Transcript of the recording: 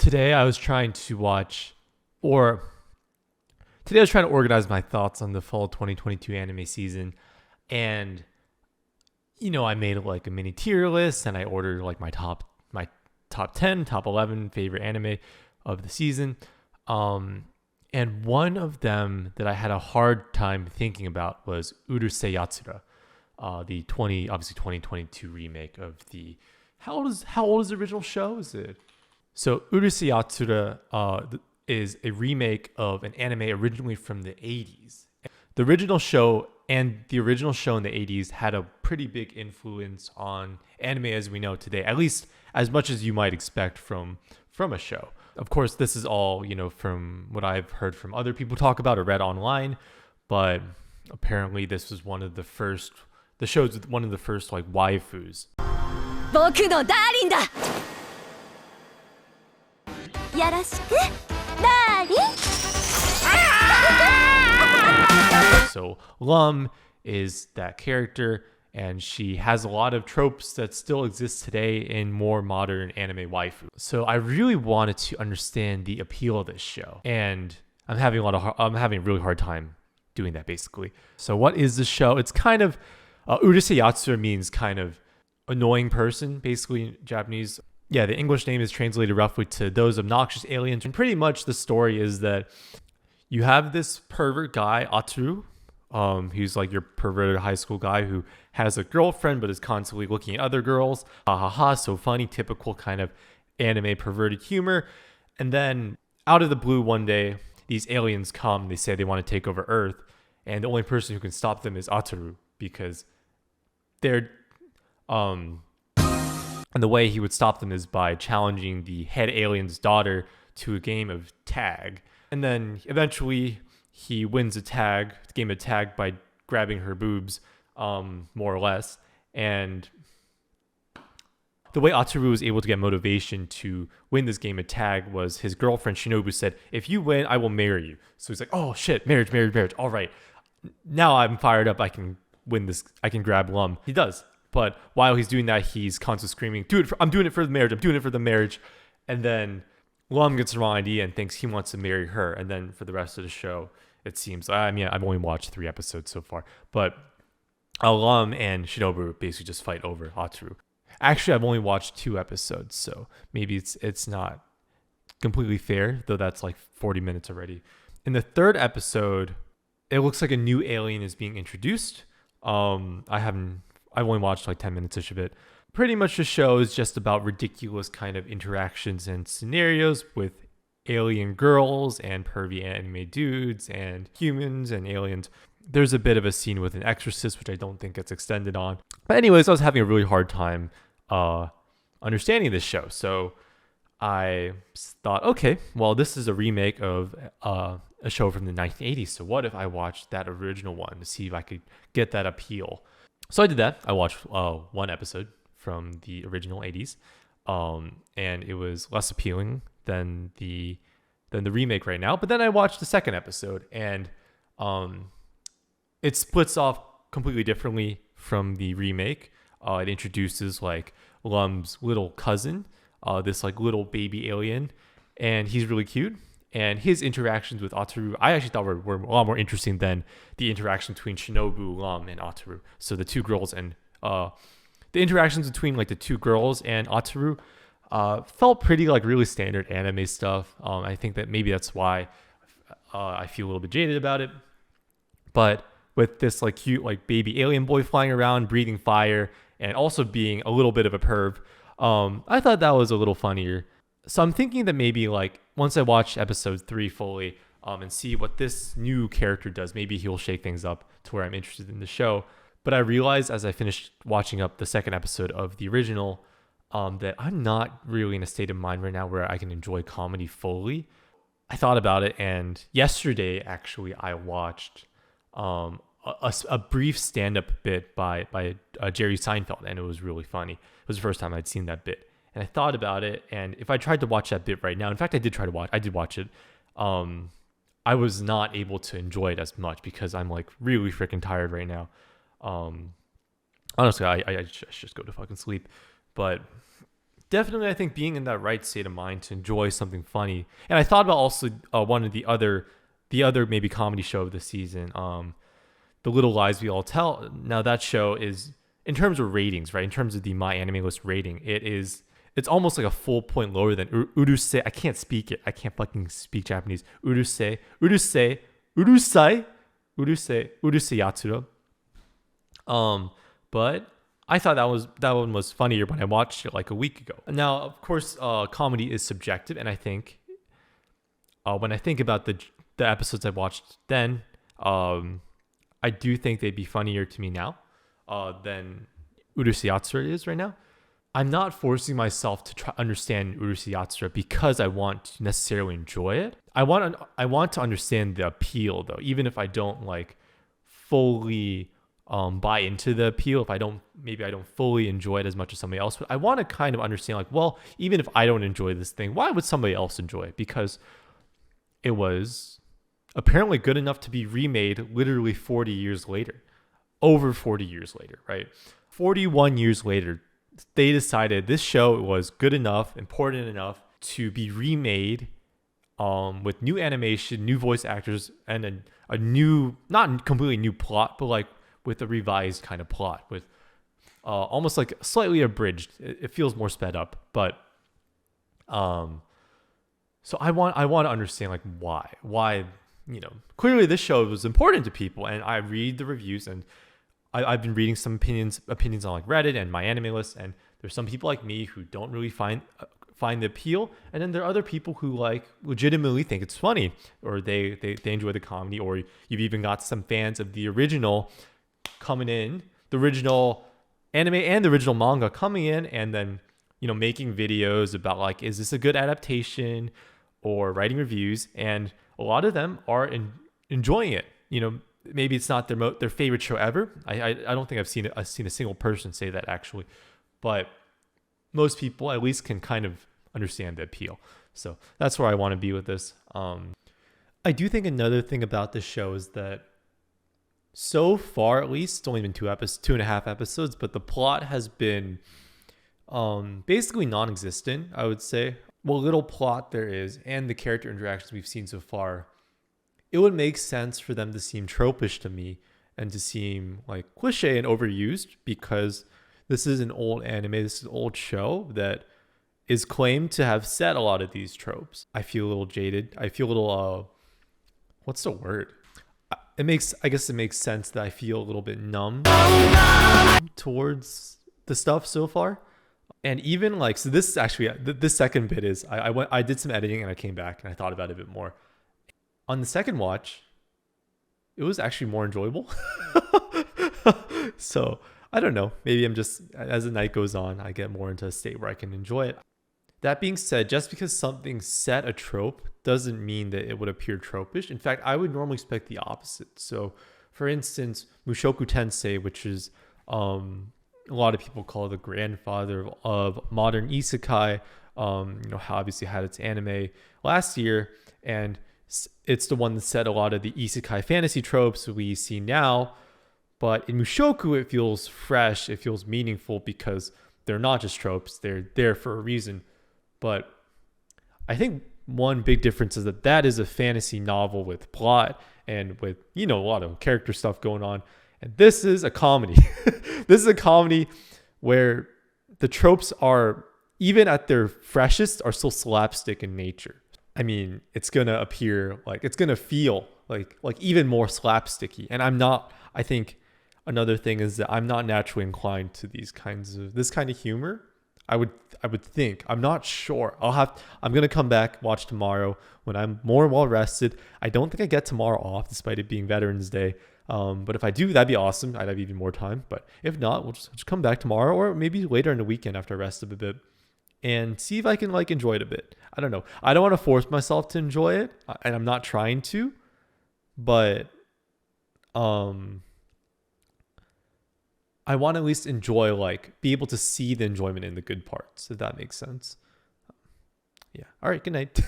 Today I was trying to watch, or today I was trying to organize my thoughts on the fall 2022 anime season. And, I made like a mini tier list and I ordered like my top 10, top 11 favorite anime of the season. And one of them that I had a hard time thinking about was Urusei Yatsura, the 2022 remake of the, how old is the original show? Is it? So Urusei Yatsura is a remake of an anime originally from the 80s. The original show in the 80s had a pretty big influence on anime as we know today, at least as much as you might expect from a show. Of course, this is all, from what I've heard from other people talk about or read online, but apparently this was the show's with one of the first like waifus. 僕のダーリンだよろしくダーリン So Lum is that character, and she has a lot of tropes that still exist today in more modern anime waifu. So I really wanted to understand the appeal of this show, and I'm having a really hard time doing that basically. So what is this show? It's kind of Urusei Yatsura means kind of annoying person, basically in Japanese. Yeah, the English name is translated roughly to those obnoxious aliens. And pretty much the story is that you have this pervert guy, Ataru. He's like your perverted high school guy who has a girlfriend but is constantly looking at other girls. Ha ha ha, so funny, typical kind of anime perverted humor. And then out of the blue one day, these aliens come, they say they want to take over Earth, and the only person who can stop them is Ataru, because they're and the way he would stop them is by challenging the head alien's daughter to a game of tag. And then eventually he wins a game of tag by grabbing her boobs, more or less. And the way Ataru was able to get motivation to win this game of tag was his girlfriend Shinobu said, "If you win, I will marry you." So he's like, "Oh shit, marriage. All right. Now I'm fired up. I can win this. I can grab Lum." He does. But while he's doing that, he's constantly screaming, I'm doing it for the marriage. And then Lum gets the wrong idea and thinks he wants to marry her. And then for the rest of the show, it seems, I've only watched 3 episodes so far, but Lum and Shinobu basically just fight over Ataru. Actually, I've only watched 2 episodes, so maybe it's not completely fair, though that's like 40 minutes already. In the 3rd episode, it looks like a new alien is being introduced. I've only watched like 10 minutes-ish of it. Pretty much the show is just about ridiculous kind of interactions and scenarios with alien girls and pervy anime dudes and humans and aliens. There's a bit of a scene with an exorcist, which I don't think gets extended on. But anyways, I was having a really hard time understanding this show. So I thought, okay, well, this is a remake of a show from the 1980s. So what if I watched that original one to see if I could get that appeal? So I did that. I watched 1 episode from the original 80s, and it was less appealing than the remake right now. But then I watched the 2nd episode, and it splits off completely differently from the remake. It introduces like Lum's little cousin, this like little baby alien, and he's really cute. And his interactions with Ataru, I actually thought were a lot more interesting than the interaction between Shinobu, Lum, and Ataru. So the 2 girls and the interactions between like the 2 girls and Ataru felt pretty like really standard anime stuff. I think that maybe that's why I feel a little bit jaded about it. But with this like cute like baby alien boy flying around, breathing fire, and also being a little bit of a perv, I thought that was a little funnier. So I'm thinking that maybe like once I watch episode 3 fully and see what this new character does, maybe he'll shake things up to where I'm interested in the show. But I realized as I finished watching up the 2nd episode of the original that I'm not really in a state of mind right now where I can enjoy comedy fully. I thought about it, and yesterday actually I watched a brief stand-up bit by Jerry Seinfeld, and it was really funny. It was the first time I'd seen that bit. And I thought about it, and if I tried to watch that bit right now, in fact, I did watch it. I was not able to enjoy it as much because I'm like really freaking tired right now. Honestly, I should just go to fucking sleep. But definitely, I think being in that right state of mind to enjoy something funny. And I thought about also one of the other maybe comedy show of the season, The Little Lies We All Tell. Now that show is, in terms of ratings, right? In terms of the My Anime List rating, it's almost like a full point lower than Urusei. I can't speak it. I can't fucking speak Japanese. Urusei Yatsura. But I thought that one was funnier when I watched it like a week ago. Now, of course, comedy is subjective, and I think when I think about the episodes I watched then, I do think they'd be funnier to me now than Urusei Yatsura is right now. I'm not forcing myself to try understand Urusei Yatsura because I want to necessarily enjoy it. I want to understand the appeal though, even if I don't like fully buy into the appeal. If I don't fully enjoy it as much as somebody else, but I want to kind of understand like, well, even if I don't enjoy this thing, why would somebody else enjoy it? Because it was apparently good enough to be remade literally 40 years later, over 40 years later, right? 41 years later, they decided this show was good enough, important enough to be remade with new animation, new voice actors, and a new, not completely new plot, but like with a revised kind of plot, with almost like slightly abridged. It feels more sped up, but so I want to understand like why clearly this show was important to people, and I read the reviews, and I've been reading some opinions on like Reddit and My Anime List, and there's some people like me who don't really find the appeal, and then there are other people who like legitimately think it's funny, or they enjoy the comedy, or you've even got some fans of the original coming in, the original anime and the original manga coming in, and then making videos about like, is this a good adaptation, or writing reviews, and a lot of them are enjoying it. Maybe it's not their favorite show ever. I don't think I've seen a single person say that actually, but most people at least can kind of understand the appeal. So that's where I want to be with this. I do think another thing about this show is that so far, at least, it's only been 2.5 episodes, but the plot has been basically non-existent, I would say. What little plot there is and the character interactions we've seen so far, it would make sense for them to seem tropish to me and to seem like cliche and overused, because this is an old anime, this is an old show that is claimed to have set a lot of these tropes. I feel a little jaded. I feel a little, what's the word? I guess it makes sense that I feel a little bit numb towards the stuff so far. And even like, so this is actually, this second bit is, I did some editing and I came back and I thought about it a bit more. On the second watch, it was actually more enjoyable. So I don't know, maybe I'm just, as the night goes on, I get more into a state where I can enjoy it. That being said, just because something set a trope doesn't mean that it would appear tropish. In fact, I would normally expect the opposite. So for instance, Mushoku Tensei, which is a lot of people call it the grandfather of modern isekai, obviously had its anime last year, and it's the one that set a lot of the isekai fantasy tropes we see now. But in Mushoku, it feels fresh, it feels meaningful, because they're not just tropes, they're there for a reason. But I think one big difference is that is a fantasy novel with plot and with, a lot of character stuff going on. And this is a comedy. This is a comedy where the tropes are, even at their freshest, are still slapstick in nature. I mean, it's going to appear like, it's going to feel like even more slapsticky. And I think another thing is that I'm not naturally inclined to this kind of humor. I would think, I'm not sure. I'm going to come back, watch tomorrow when I'm more well rested. I don't think I get tomorrow off despite it being Veterans Day. But if I do, that'd be awesome. I'd have even more time. But if not, we'll just come back tomorrow, or maybe later in the weekend after I rest up a bit, and see if I can enjoy it a bit. I don't know. I don't want to force myself to enjoy it, and I'm not trying to, but I want to at least enjoy, be able to see the enjoyment in the good parts, if that makes sense. Yeah. All right. Good night.